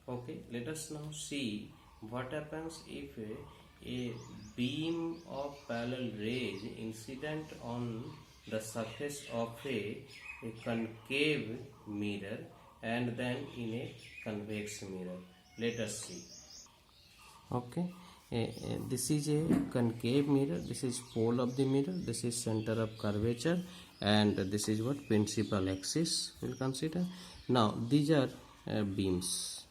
Okay, let us now see what happens if a beam of parallel rays incident on the surface of a concave mirror and then in a convex mirror. Let us see. Okay, this is a concave mirror, this is pole of the mirror, this is center of curvature, and this is what principal axis we'll consider. Now these are beams,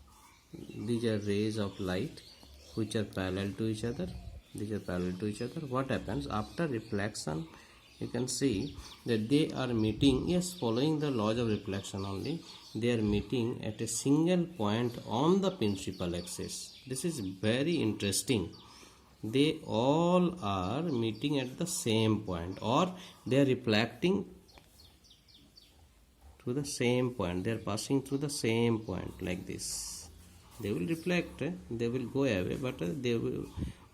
these are rays of light which are parallel to each other. These are parallel to each other. What happens after reflection? You can see that they are meeting, yes, following the laws of reflection only, they are meeting at a single point on the principal axis. This is very interesting. They all are meeting at the same point, or they are reflecting to the same point, they are passing through the same point like this. They will reflect, they will go away, but they will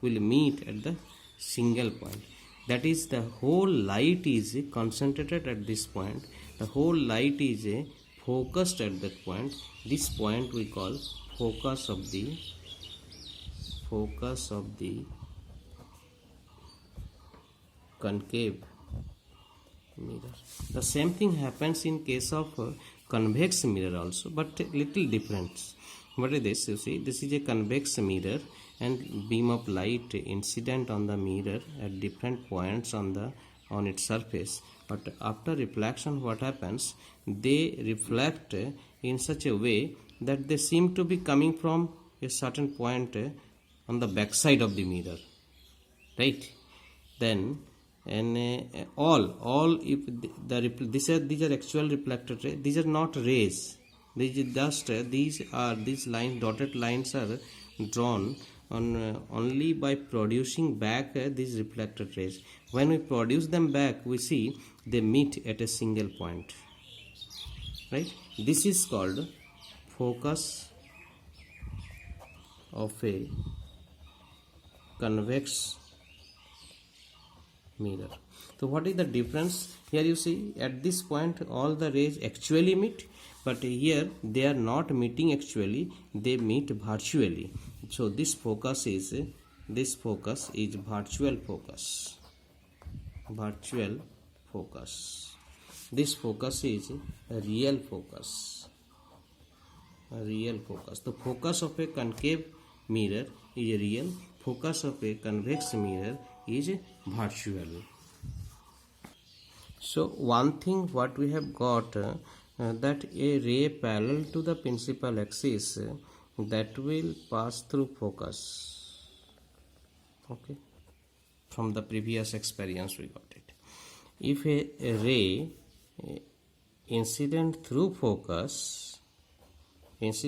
meet at the single point. That is, the whole light is concentrated at this point, the whole light is focused at that point. This point we call focus of the concave mirror. The same thing happens in case of convex mirror also, but little difference. What is this? You see, this is a convex mirror and beam of light incident on the mirror at different points on its surface. But after reflection, what happens? They reflect in such a way that they seem to be coming from a certain point on the back side of the mirror, right? Then all if these are actual reflected rays. These are not rays. These lines, dotted lines, are drawn on only by producing back these reflected rays. When we produce them back, we see they meet at a single point, right? This is called focus of a convex mirror. So what is the difference? Here you see at this point all the rays actually meet, but here they are not meeting actually, they meet virtually. So this focus is virtual focus. This focus is a real focus. The focus of a concave mirror is real, focus of a convex mirror is virtual. So one thing what we have got, that a ray parallel to the principal axis that will pass through focus. Okay, from the previous experience we got it. If a ray incident through focus means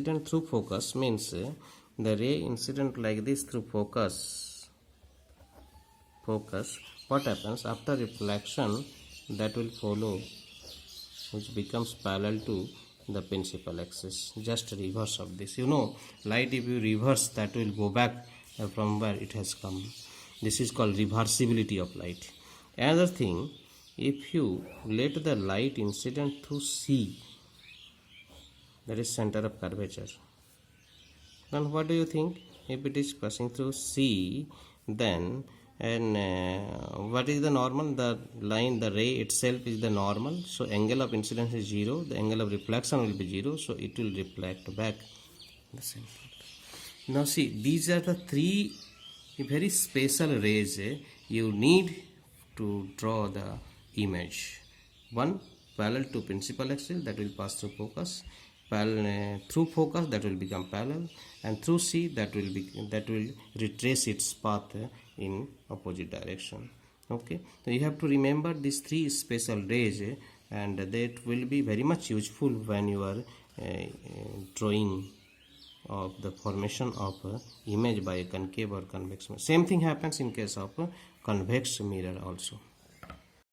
the ray incident like this through focus, what happens after reflection? That will follow, which becomes parallel to the principal axis, just reverse of this. You know, light, if you reverse, that will go back from where it has come. This is called reversibility of light. Another thing, if you let the light incident through C, that is center of curvature, then what do you think? If it is passing through C, then what is the normal? The ray itself is the normal, so angle of incidence is 0, the angle of reflection will be 0, so it will reflect back the same point. Now see, these are the three very special rays you need to draw the image. One, parallel to principal axis, that will pass through focus. Through focus, that will become parallel, and through C, that will retrace its path in opposite direction. Okay, so you have to remember these three special rays, and that will be very much useful when you are drawing of the formation of image by a concave or convex mirror. Same thing happens in case of a convex mirror also.